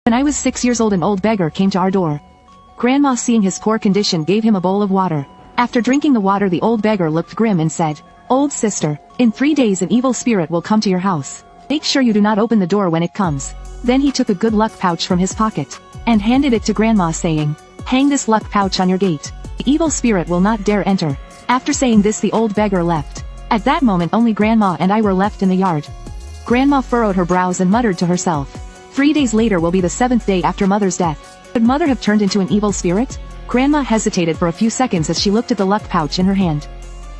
When I was 6 years old, an old beggar came to our door. Grandma, seeing his poor condition, gave him a bowl of water. After drinking the water, the old beggar looked grim and said, "Old sister, in 3 days an evil spirit will come to your house. Make sure you do not open the door when it comes." Then he took a good luck pouch from his pocket and handed it to Grandma, saying, "Hang this luck pouch on your gate. The evil spirit will not dare enter." After saying this, the old beggar left. At that moment, only Grandma and I were left in the yard. Grandma furrowed her brows and muttered to herself, 3 days later will be the 7th day after Mother's death. Could Mother have turned into an evil spirit? Grandma hesitated for a few seconds as she looked at the luck pouch in her hand.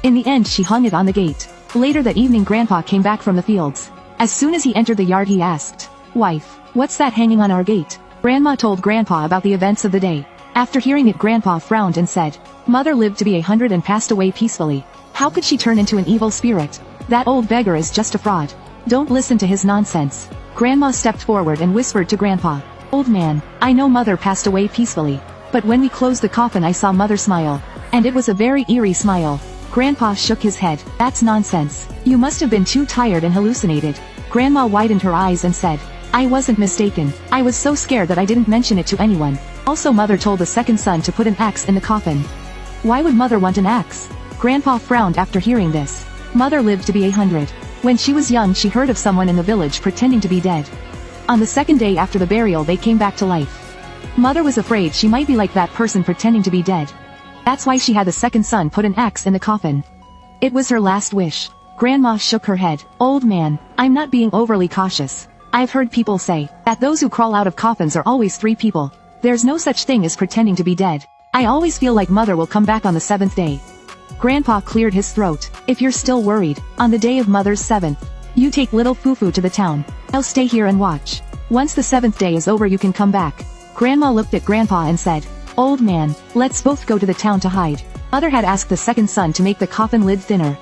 In the end, she hung it on the gate. Later that evening, Grandpa came back from the fields. As soon as he entered the yard, he asked, "Wife, what's that hanging on our gate?" Grandma told Grandpa about the events of the day. After hearing it, Grandpa frowned and said, "Mother lived to be 100 and passed away peacefully. How could she turn into an evil spirit? That old beggar is just a fraud. Don't listen to his nonsense." Grandma stepped forward and whispered to Grandpa, "Old man, I know Mother passed away peacefully. But when we closed the coffin, I saw Mother smile. And it was a very eerie smile." Grandpa shook his head. "That's nonsense. You must have been too tired and hallucinated." Grandma widened her eyes and said, "I wasn't mistaken. I was so scared that I didn't mention it to anyone. Also, Mother told the second son to put an axe in the coffin." "Why would Mother want an axe?" Grandpa frowned after hearing this. "Mother lived to be 100. When she was young, she heard of someone in the village pretending to be dead. On the second day after the burial, they came back to life. Mother was afraid she might be like that person pretending to be dead. That's why she had the second son put an axe in the coffin. It was her last wish." Grandma shook her head. "Old man, I'm not being overly cautious. I've heard people say that those who crawl out of coffins are always 3 people. There's no such thing as pretending to be dead. I always feel like Mother will come back on the 7th day." Grandpa cleared his throat. "If you're still worried, on the day of Mother's 7th, you take little Fufu to the town. I'll stay here and watch. Once the 7th day is over, you can come back." Grandma looked at Grandpa and said, "Old man, let's both go to the town to hide." Mother had asked the second son to make the coffin lid thinner.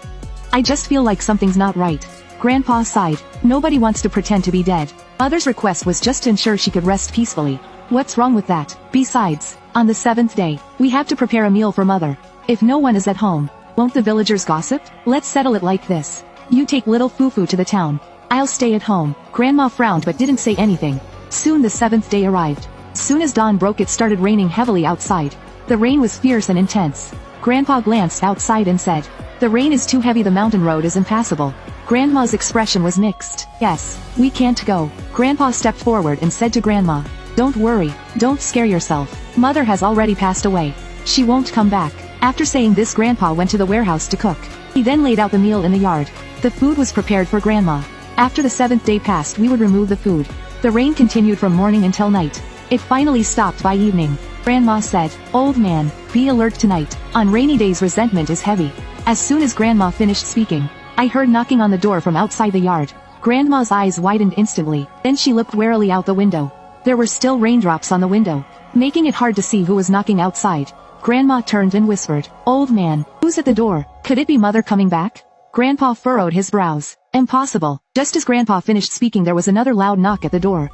"I just feel like something's not right." Grandpa sighed. "Nobody wants to pretend to be dead. Mother's request was just to ensure she could rest peacefully. What's wrong with that? Besides, on the 7th day, we have to prepare a meal for Mother. If no one is at home, won't the villagers gossip? Let's settle it like this. You take little Fufu to the town. I'll stay at home." Grandma frowned but didn't say anything. Soon the 7th day arrived. As soon as dawn broke, it started raining heavily outside. The rain was fierce and intense. Grandpa glanced outside and said, "The rain is too heavy, the mountain road is impassable." Grandma's expression was mixed. "Yes, we can't go." Grandpa stepped forward and said to Grandma, "Don't worry, don't scare yourself. Mother has already passed away. She won't come back." After saying this, Grandpa went to the warehouse to cook. He then laid out the meal in the yard. The food was prepared for Grandma. After the 7th day passed, we would remove the food. The rain continued from morning until night. It finally stopped by evening. Grandma said, "Old man, be alert tonight. On rainy days, resentment is heavy." As soon as Grandma finished speaking, I heard knocking on the door from outside the yard. Grandma's eyes widened instantly. Then she looked warily out the window. There were still raindrops on the window, making it hard to see who was knocking outside. Grandma turned and whispered, "Old man, who's at the door? Could it be Mother coming back?" Grandpa furrowed his brows. "Impossible." Just as Grandpa finished speaking, there was another loud knock at the door.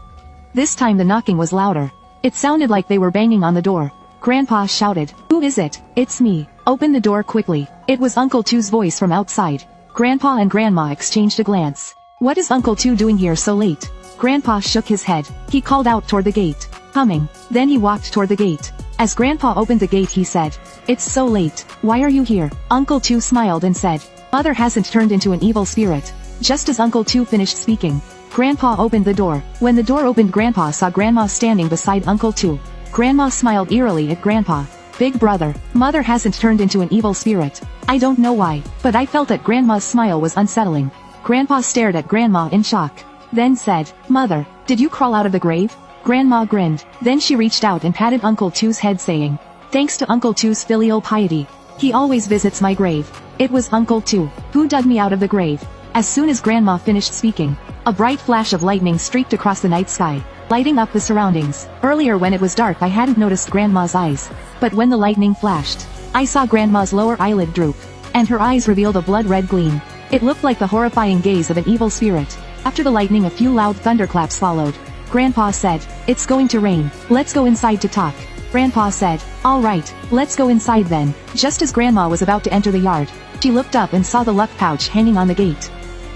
This time the knocking was louder. It sounded like they were banging on the door. Grandpa shouted, "Who is it?" "It's me. Open the door quickly." It was Uncle Two's voice from outside. Grandpa and Grandma exchanged a glance. "What is Uncle Two doing here so late?" Grandpa shook his head. He called out toward the gate, "Coming." Then he walked toward the gate. As Grandpa opened the gate, he said, "It's so late. Why are you here?" Uncle Two smiled and said, "Mother hasn't turned into an evil spirit." Just as Uncle Two finished speaking, Grandpa opened the door. When the door opened, Grandpa saw Grandma standing beside Uncle Two. Grandma smiled eerily at Grandpa. "Big brother, Mother hasn't turned into an evil spirit. I don't know why, but I felt that Grandma's smile was unsettling." Grandpa stared at Grandma in shock. Then said, "Mother, did you crawl out of the grave?" Grandma grinned. Then she reached out and patted Uncle Two's head, saying, "Thanks to Uncle Two's filial piety, he always visits my grave." It was Uncle Two who dug me out of the grave. As soon as Grandma finished speaking, a bright flash of lightning streaked across the night sky, lighting up the surroundings. Earlier when it was dark, I hadn't noticed Grandma's eyes, but when the lightning flashed, I saw Grandma's lower eyelid droop, and her eyes revealed a blood-red gleam. It looked like the horrifying gaze of an evil spirit. After the lightning, a few loud thunderclaps followed. Grandpa said, "It's going to rain. Let's go inside to talk." Grandpa said, "All right, let's go inside then." Just as Grandma was about to enter the yard, she looked up and saw the luck pouch hanging on the gate.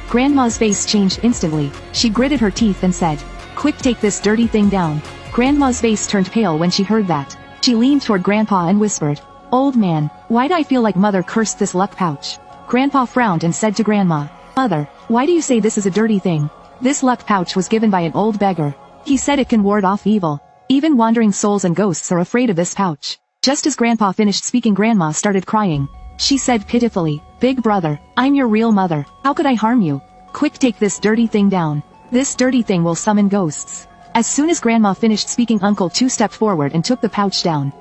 Grandma's face changed instantly. She gritted her teeth and said, "Quick, take this dirty thing down." Grandma's face turned pale when she heard that. She leaned toward Grandpa and whispered, "Old man, why do I feel like Mother cursed this luck pouch?" Grandpa frowned and said to Grandma, "Mother, why do you say this is a dirty thing? This luck pouch was given by an old beggar. He said it can ward off evil. Even wandering souls and ghosts are afraid of this pouch." Just as Grandpa finished speaking, Grandma started crying. She said pitifully, "Big brother, I'm your real mother. How could I harm you? Quick, take this dirty thing down. This dirty thing will summon ghosts." As soon as Grandma finished speaking, Uncle Two stepped forward and took the pouch down.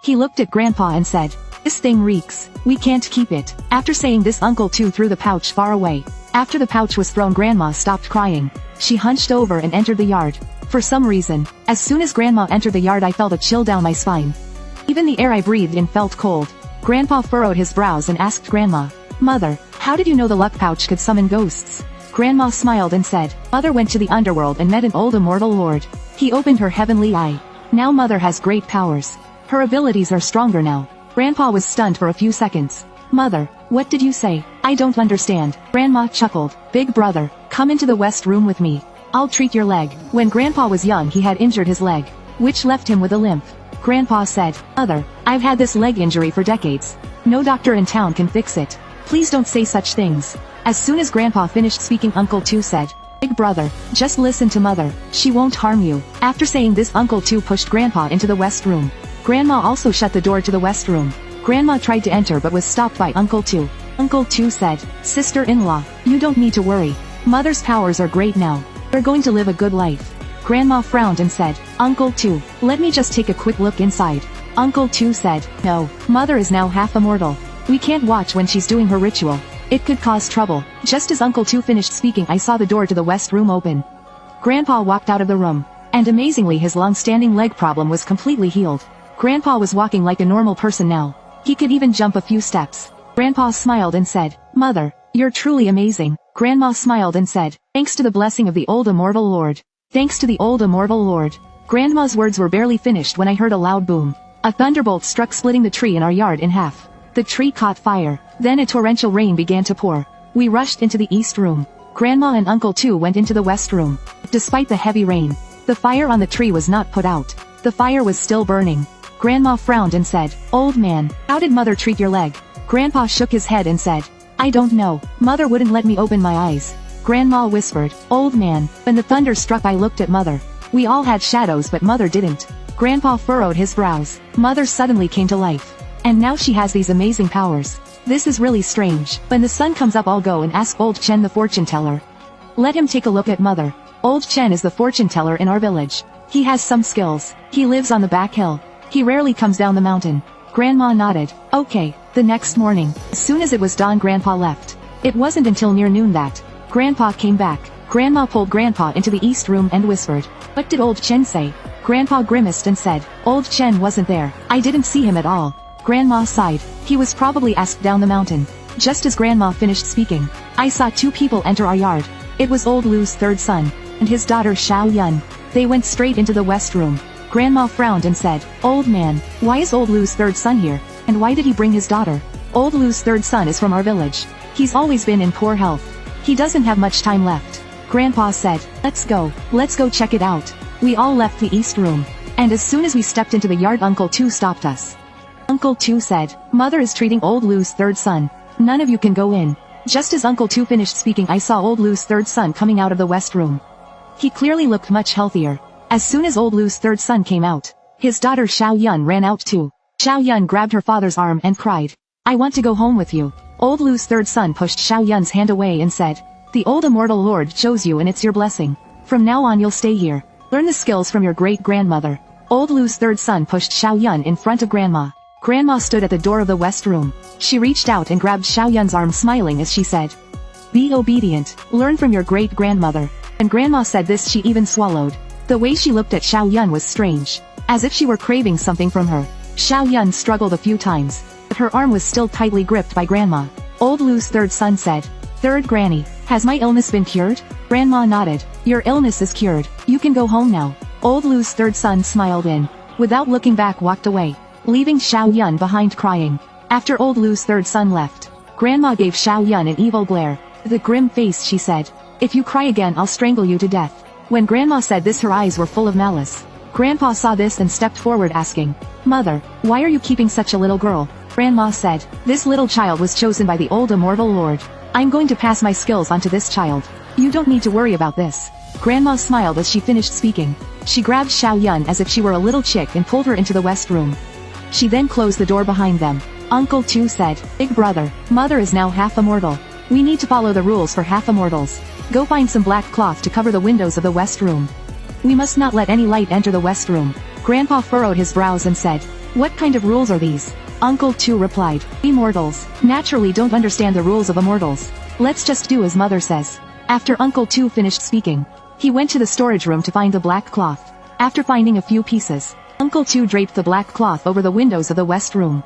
He looked at Grandpa and said, "This thing reeks. We can't keep it." After saying this, Uncle Two threw the pouch far away. After the pouch was thrown, Grandma stopped crying. She hunched over and entered the yard. For some reason, as soon as Grandma entered the yard, I felt a chill down my spine. Even the air I breathed in felt cold. Grandpa furrowed his brows and asked Grandma, "Mother, how did you know the luck pouch could summon ghosts?" Grandma smiled and said, "Mother went to the underworld and met an old immortal lord. He opened her heavenly eye. Now Mother has great powers. Her abilities are stronger now." Grandpa was stunned for a few seconds. "Mother, what did you say? I don't understand." Grandma chuckled, "Big brother, come into the west room with me. I'll treat your leg." When Grandpa was young, he had injured his leg, which left him with a limp. Grandpa said, "Mother, I've had this leg injury for decades. No doctor in town can fix it. Please don't say such things." As soon as Grandpa finished speaking, Uncle Two said, "Big brother, just listen to Mother. She won't harm you." After saying this, Uncle Two pushed Grandpa into the west room. Grandma also shut the door to the west room. Grandma tried to enter but was stopped by Uncle Two. Uncle Two said, "Sister-in-law, you don't need to worry. Mother's powers are great now. We're going to live a good life." Grandma frowned and said, "Uncle Two, let me just take a quick look inside." Uncle Two said, "No, Mother is now half immortal. We can't watch when she's doing her ritual. It could cause trouble." Just as Uncle Two finished speaking, I saw the door to the west room open. Grandpa walked out of the room, and amazingly his long-standing leg problem was completely healed. Grandpa was walking like a normal person now. He could even jump a few steps. Grandpa smiled and said, "Mother, you're truly amazing." Grandma smiled and said, "Thanks to the blessing of the old immortal lord. Thanks to the old immortal lord." Grandma's words were barely finished when I heard a loud boom. A thunderbolt struck, splitting the tree in our yard in half. The tree caught fire. Then a torrential rain began to pour. We rushed into the east room. Grandma and Uncle Two went into the west room. Despite the heavy rain, the fire on the tree was not put out. The fire was still burning. Grandma frowned and said, "Old man, how did Mother treat your leg?" Grandpa shook his head and said, "I don't know. Mother wouldn't let me open my eyes." Grandma whispered, "Old man." When the thunder struck, I looked at Mother. We all had shadows, but Mother didn't. Grandpa furrowed his brows. Mother suddenly came to life. And now she has these amazing powers. This is really strange. When the sun comes up, I'll go and ask Old Chen, the fortune teller. Let him take a look at Mother. Old Chen is the fortune teller in our village. He has some skills. He lives on the back hill. He rarely comes down the mountain. Grandma nodded. Okay. The next morning, as soon as it was dawn, Grandpa left. It wasn't until near noon that Grandpa came back. Grandma pulled Grandpa into the east room and whispered, "What did Old Chen say?" Grandpa grimaced and said, "Old Chen wasn't there. I didn't see him at all." Grandma sighed. He was probably asked down the mountain. Just as Grandma finished speaking, I saw two people enter our yard. It was Old Lu's third son, and his daughter Xiao Yun. They went straight into the west room. Grandma frowned and said, "Old man, why is Old Lu's third son here? And why did he bring his daughter?" Old Lu's third son is from our village. He's always been in poor health. He doesn't have much time left. Grandpa said, Let's go check it out." We all left the east room. And as soon as we stepped into the yard, Uncle Two stopped us. Uncle Two said, "Mother is treating Old Lu's third son. None of you can go in." Just as Uncle Two finished speaking, I saw Old Lu's third son coming out of the west room. He clearly looked much healthier. As soon as Old Lu's third son came out, his daughter Xiao Yun ran out too. Xiao Yun grabbed her father's arm and cried, "I want to go home with you." Old Lu's third son pushed Xiao Yun's hand away and said, "The old immortal lord chose you and it's your blessing. From now on you'll stay here. Learn the skills from your great-grandmother." Old Lu's third son pushed Xiao Yun in front of Grandma. Grandma stood at the door of the west room. She reached out and grabbed Xiao Yun's arm, smiling as she said, "Be obedient. Learn from your great-grandmother." And Grandma said this, she even swallowed. The way she looked at Xiao Yun was strange, as if she were craving something from her. Xiao Yun struggled a few times, but her arm was still tightly gripped by Grandma. Old Lu's third son said, "Third Granny, has my illness been cured?" Grandma nodded. "Your illness is cured. You can go home now." Old Lu's third son smiled and, without looking back, walked away, leaving Xiao Yun behind crying. After Old Lu's third son left, Grandma gave Xiao Yun an evil glare. With a grim face she said, "If you cry again, I'll strangle you to death." When Grandma said this, her eyes were full of malice. Grandpa saw this and stepped forward asking, "Mother, why are you keeping such a little girl?" Grandma said, "This little child was chosen by the old immortal lord. I'm going to pass my skills onto this child. You don't need to worry about this." Grandma smiled as she finished speaking. She grabbed Xiao Yun as if she were a little chick and pulled her into the west room. She then closed the door behind them. Uncle Tu said, "Big brother, mother is now half immortal. We need to follow the rules for half immortals. Go find some black cloth to cover the windows of the west room. We must not let any light enter the west room." Grandpa furrowed his brows and said, "What kind of rules are these?" Uncle Tu replied, "Immortals naturally don't understand the rules of immortals. Let's just do as mother says." After Uncle Tu finished speaking, he went to the storage room to find the black cloth. After finding a few pieces, Uncle Tu draped the black cloth over the windows of the west room.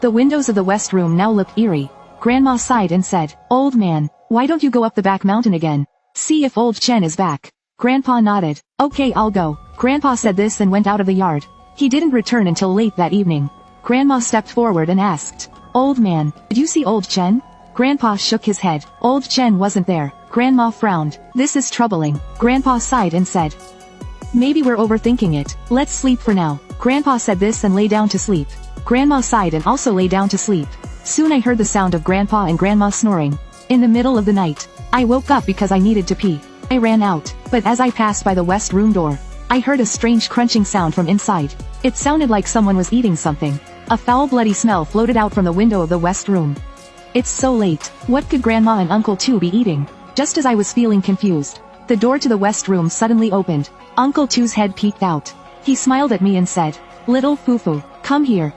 The windows of the west room now looked eerie. Grandma sighed and said, "Old man, why don't you go up the back mountain again? See if old Chen is back." Grandpa nodded. "Okay, I'll go." Grandpa said this and went out of the yard. He didn't return until late that evening. Grandma stepped forward and asked, "Old man, did you see old Chen?" Grandpa shook his head. Old Chen wasn't there. Grandma frowned. "This is troubling." Grandpa sighed and said, "Maybe we're overthinking it. Let's sleep for now." Grandpa said this and lay down to sleep. Grandma sighed and also lay down to sleep. Soon I heard the sound of Grandpa and Grandma snoring. In the middle of the night, I woke up because I needed to pee. I ran out, but as I passed by the west room door, I heard a strange crunching sound from inside. It sounded like someone was eating something. A foul bloody smell floated out from the window of the west room. It's so late. What could Grandma and Uncle Tu be eating? Just as I was feeling confused, the door to the west room suddenly opened. Uncle Tu's head peeked out. He smiled at me and said, "Little Fufu, come here."